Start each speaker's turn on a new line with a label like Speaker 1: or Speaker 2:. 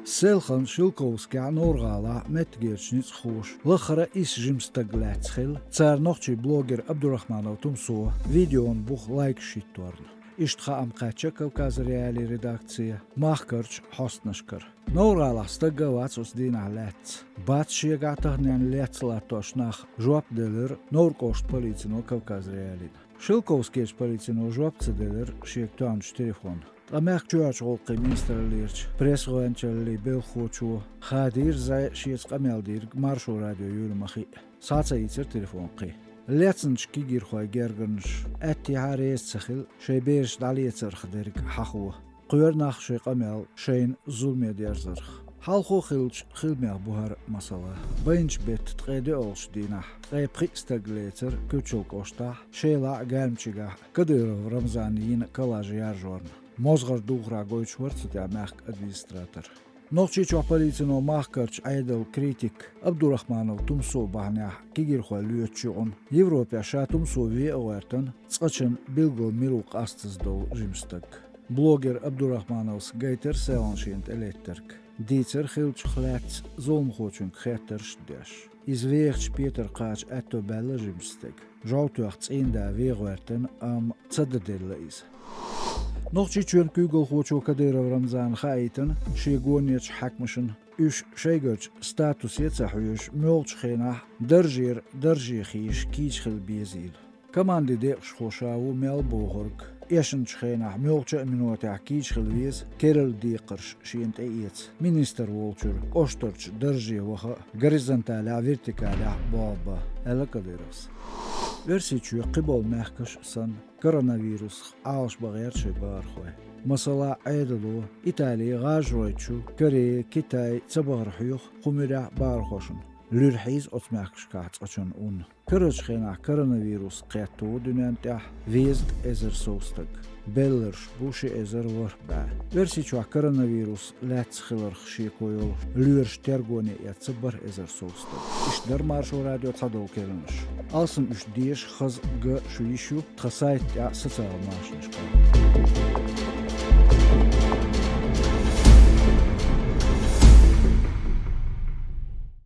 Speaker 1: Selhan Shilkovska Norgala metgirchnic خوش لخرة إيش جمستقلات خل صار نقطي بلوجر عبد الرحمن وتمسو فيديون بوخ لايك شيتورن إشتخا أم قاتشا كوكاز ريالي ريداكسية ماخكرش حسنشكر نورغالا استقوات أسدين علات باتشي قاتهنين لاتسلاتوش ناخ جواب دلر نوركوشت полицину كوكاز ريالي Шилковскийч полицину жопцы дедер шиек туанч телефон. Амяк чуач голқи министрлерч пресс-гоянчалли белхучу хадир зай шиец камелдир маршу радио юлмахи. Саца ицер телефон қи. Лецнч кигир хой гергенш атти харес цахил шейберш далиецер хадерик хаху. Қуер нах шей камел шейн зулмедерзерх. Халхо хилч хилмях бухар масала. Бейнч бет тқеде олш динах. Қайпқи стаглетер көчілк ошта. Шейла гәрмчіга. Кадыров Рамзанин калажы яржорн. Мозғар дуғра гойч варцыта мях администратор. Нохчичо полицину махкарч айдал критик Абдурахманов тумсу бахнях кигирхуа лүйетчуғын. Европа ша тумсу ви оғартын цқачын билгул милуқ астыздау жимстык. Блогер Абдурахмановс гайтер селаншинт электрик. Дитер хилч хлят золмхочун кхеттершдеш. Извеcht Peter Qaach atto bella jimstek. Joutwachts in da weerwerten am tsadedelle is. Nog chichun kugel hocho Kadyrov Ramzan khaiten, shegoniech hakmischen, üsh shegert status yetsahüsh, mulch khena, derji khish kichel bezil. Kamandi de schoshawu melbohorg. Eschen schena mulche minute kichel wies, kerel diqers shient eets. Minister Wolcher, ostorch derji waha, горизонталя vertikala baba. Ela Kadyrovs. Versichu qibol mahkash san koronavirus ağış bağırçı bağırxoy. Mesela aydalu İtalya gajroyçu Kore Kitay çabarxuyux xumira bağırxoşun. Lürhiz otmahkash kaats açın un. Kırıçxena koronavirus qiyattu dünentah vizd ezer soustak. Bellerş buşi ezer varba. Versichu koronavirus latsxilırx şikoyol lürş tergoni yatsabar ezer soustak. İşler marşo radyo tadol kelinmiş. Alsın üç diyeş xız g şu işu txasayt ya sosyal maaşınışka.